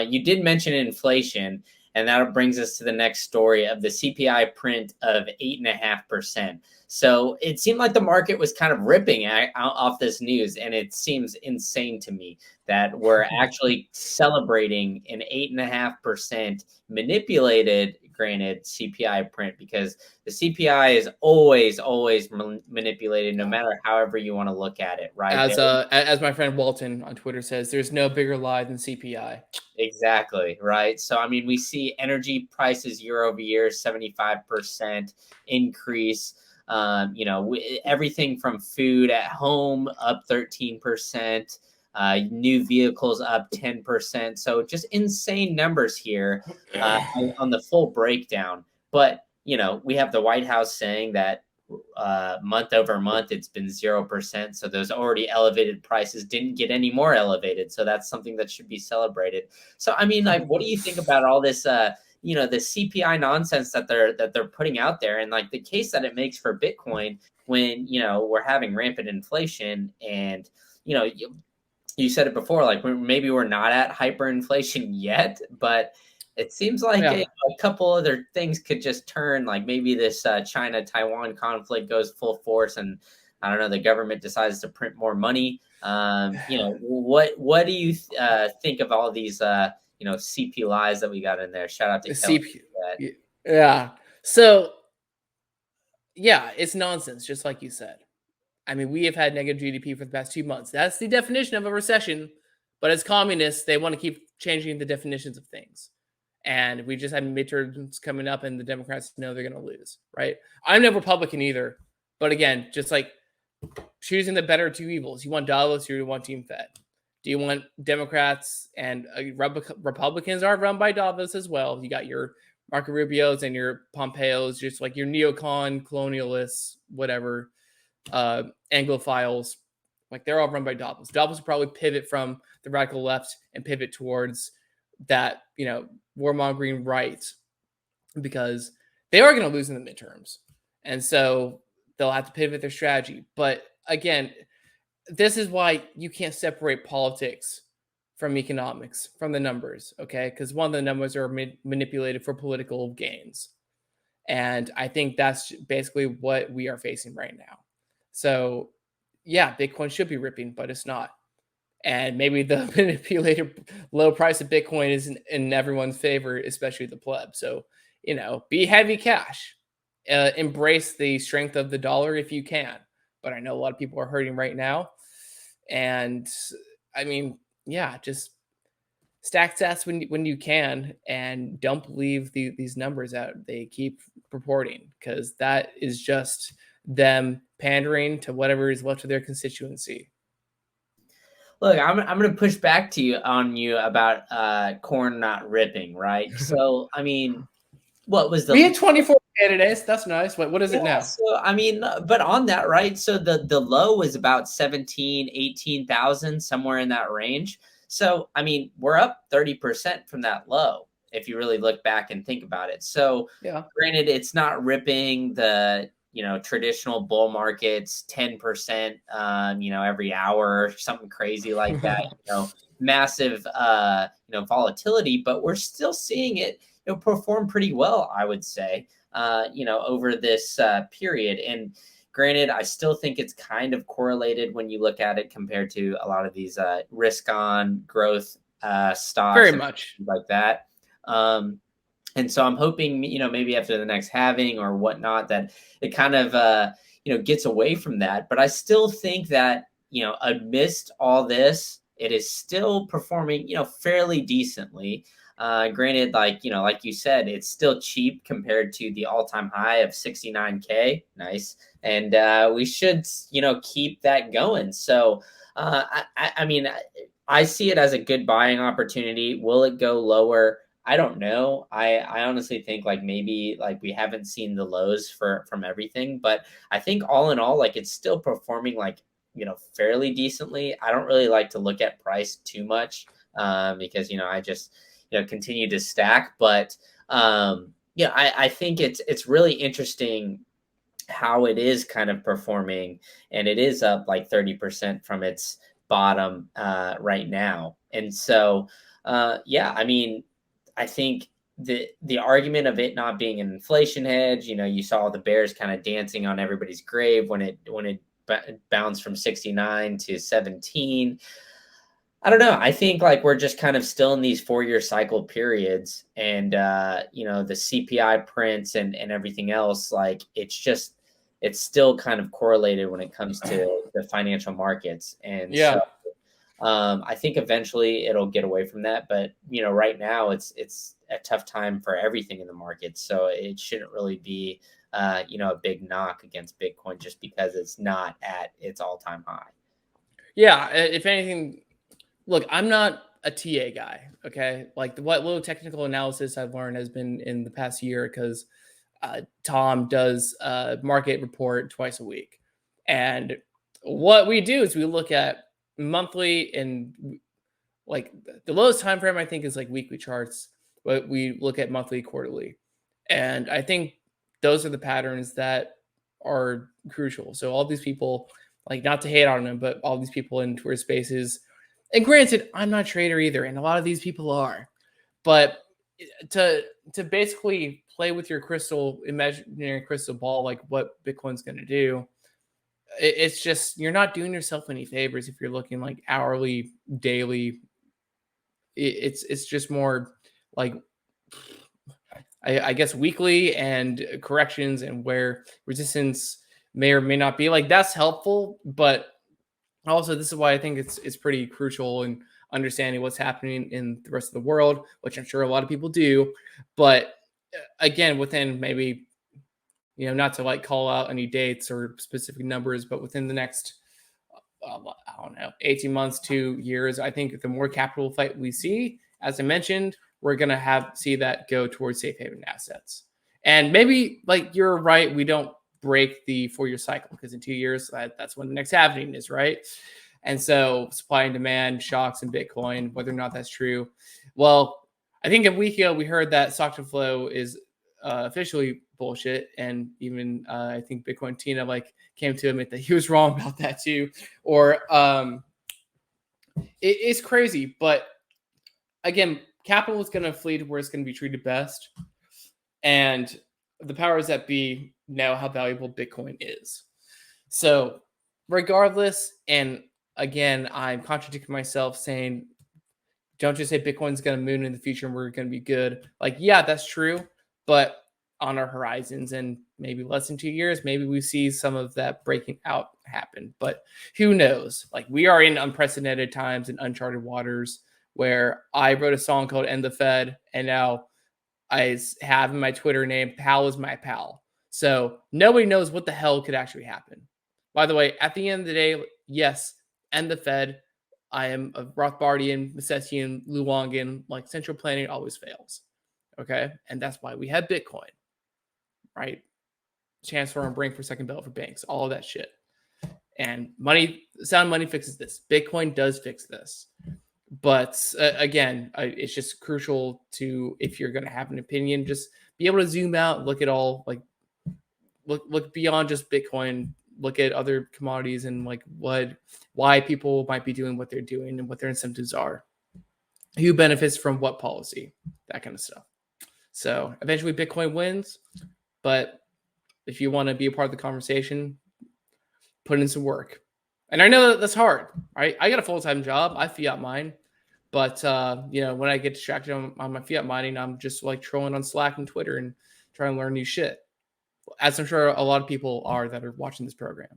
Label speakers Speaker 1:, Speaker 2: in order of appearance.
Speaker 1: you did mention inflation, and that brings us to the next story of the CPI print of 8.5%. So it seemed like the market was kind of ripping off this news, and it seems insane to me that we're actually celebrating an 8.5% manipulated, granted, CPI print, because the CPI is always manipulated, no matter however you want to look at it, right?
Speaker 2: As my friend Walton on Twitter says, there's no bigger lie than CPI.
Speaker 1: Exactly, right? So, I mean, we see energy prices year over year, 75% increase. Everything from food at home up 13%, new vehicles up 10%. So just insane numbers here on the full breakdown. But, we have the White House saying that month over month it's been 0%, so those already elevated prices didn't get any more elevated, so that's something that should be celebrated. So I mean, like, what do you think about all this the CPI nonsense that they're putting out there, and like the case that it makes for Bitcoin when we're having rampant inflation, and you said it before, like maybe we're not at hyperinflation yet, but it seems like a couple other things could just turn, like maybe this China-Taiwan conflict goes full force, and I don't know, the government decides to print more money. What do you think of all these CP lies that we got in there? Shout out to Kelly.
Speaker 2: Yeah. So yeah, it's nonsense, just like you said. I mean, we have had negative GDP for the past 2 months. That's the definition of a recession. But as communists, they want to keep changing the definitions of things. And we just had midterms coming up, and the Democrats know they're going to lose, right? I'm no Republican either. But again, just like choosing the better of two evils. You want Davos or you want Team Fed? Do you want Democrats and Republicans are run by Davos as well? You got your Marco Rubios and your Pompeos, just like your neocon, colonialists, whatever, Anglophiles. Like they're all run by Davos. Davos will probably pivot from the radical left and pivot towards that, warmongering right, because they are going to lose in the midterms. And so they'll have to pivot their strategy. But again, this is why you can't separate politics from economics, from the numbers, okay? Because one of the numbers are manipulated for political gains. And I think that's basically what we are facing right now. So, yeah, Bitcoin should be ripping, but it's not. And maybe the manipulated low price of Bitcoin is in everyone's favor, especially the pleb. So, be heavy cash. Embrace the strength of the dollar if you can. But I know a lot of people are hurting right now. And I mean, yeah, just stack sats when you can, and don't believe these numbers that they keep purporting, because that is just them pandering to whatever is left of their constituency.
Speaker 1: Look, I'm going to push back to you about corn not ripping, right? So, I mean, what was
Speaker 2: we had 24 candidates? That's nice. What is it now?
Speaker 1: So, I mean, but on that, right? So the low was about 17, 18,000, somewhere in that range. So, I mean, we're up 30% from that low, if you really look back and think about it. So,
Speaker 2: yeah,
Speaker 1: granted, it's not ripping the traditional bull markets 10%, every hour or something crazy like that. Massive volatility, but we're still seeing it perform pretty well, I would say, over this period. And granted, I still think it's kind of correlated when you look at it compared to a lot of these risk on growth stocks.
Speaker 2: Very much
Speaker 1: like that. And so I'm hoping, maybe after the next halving or whatnot, that it kind of, gets away from that. But I still think that, amidst all this, it is still performing, fairly decently. Granted, like you said, it's still cheap compared to the all-time high of 69K. Nice. And we should, keep that going. So, I mean, I see it as a good buying opportunity. Will it go lower? I don't know. I honestly think maybe we haven't seen the lows from everything, but I think all in all, it's still performing fairly decently. I don't really like to look at price too much because I just continue to stack. But I think it's really interesting how it is kind of performing, and it is up 30% from its bottom right now. And so, yeah, I mean, I think the argument of it not being an inflation hedge, you saw the bears kind of dancing on everybody's grave when it bounced from 69 to 17. I don't know. I think like we're just kind of still in these 4-year cycle periods, and the CPI prints and everything else, like it's still kind of correlated when it comes to the financial markets. And so
Speaker 2: Yeah.
Speaker 1: I think eventually it'll get away from that, but right now it's a tough time for everything in the market, so it shouldn't really be a big knock against Bitcoin just because it's not at its all-time high.
Speaker 2: Yeah. If anything, look, I'm not a TA guy. Okay. Like what little technical analysis I've learned has been in the past year because Tom does a market report twice a week. And what we do is we look at monthly and like the lowest time frame I think is like weekly charts, but we look at monthly, quarterly. And I think those are the patterns that are crucial. So all these people, like not to hate on them, but all these people in Twitter spaces, and granted, I'm not a trader either, and a lot of these people are, but to basically play with your imaginary crystal ball, like what Bitcoin's going to do, it's just you're not doing yourself any favors if you're looking like hourly, daily. It's just more like I guess weekly and corrections and where resistance may or may not be. Like that's helpful, but also this is why I think it's pretty crucial in understanding what's happening in the rest of the world, which I'm sure a lot of people do. But again, within maybe not to like call out any dates or specific numbers, but within the next I don't know 18 months, 2 years, I think the more capital fight we see, as I mentioned, we're gonna see that go towards safe haven assets. And maybe like you're right, we don't break the 4-year cycle because in 2 years that's when the next halving is, right? And so supply and demand shocks in Bitcoin, whether or not that's true. Well, I think a week ago we heard that stock to flow is officially bullshit, and even I think Bitcoin Tina like came to admit that he was wrong about that too. Or it's crazy, but again, capital is going to flee to where it's going to be treated best, and the powers that be know how valuable Bitcoin is. So, regardless, and again, I'm contradicting myself saying, don't just say Bitcoin's going to moon in the future and we're going to be good. Like, yeah, that's true, but on our horizons and maybe less than 2 years, maybe we see some of that breaking out happen. But who knows? Like, we are in unprecedented times and uncharted waters where I wrote a song called End the Fed, and now I have in my Twitter name, Pal is my pal. So nobody knows what the hell could actually happen. By the way, at the end of the day, yes, end the Fed. I am a Rothbardian, Misesian, Luongan, like central planning always fails. Okay. And that's why we have Bitcoin, right? Chancellor and bring for second ballot for banks, all of that shit. And sound money fixes this. Bitcoin does fix this. But again, it's just crucial to, if you're going to have an opinion, just be able to zoom out, look at all, like look beyond just Bitcoin, look at other commodities and like why people might be doing what they're doing and what their incentives are, who benefits from what policy, that kind of stuff. So eventually Bitcoin wins, but if you want to be a part of the conversation, put in some work. And I know that's hard, right? I got a full-time job. I fiat mine. But, when I get distracted on my fiat mining, I'm just like trolling on Slack and Twitter and trying to learn new shit, as I'm sure a lot of people are that are watching this program.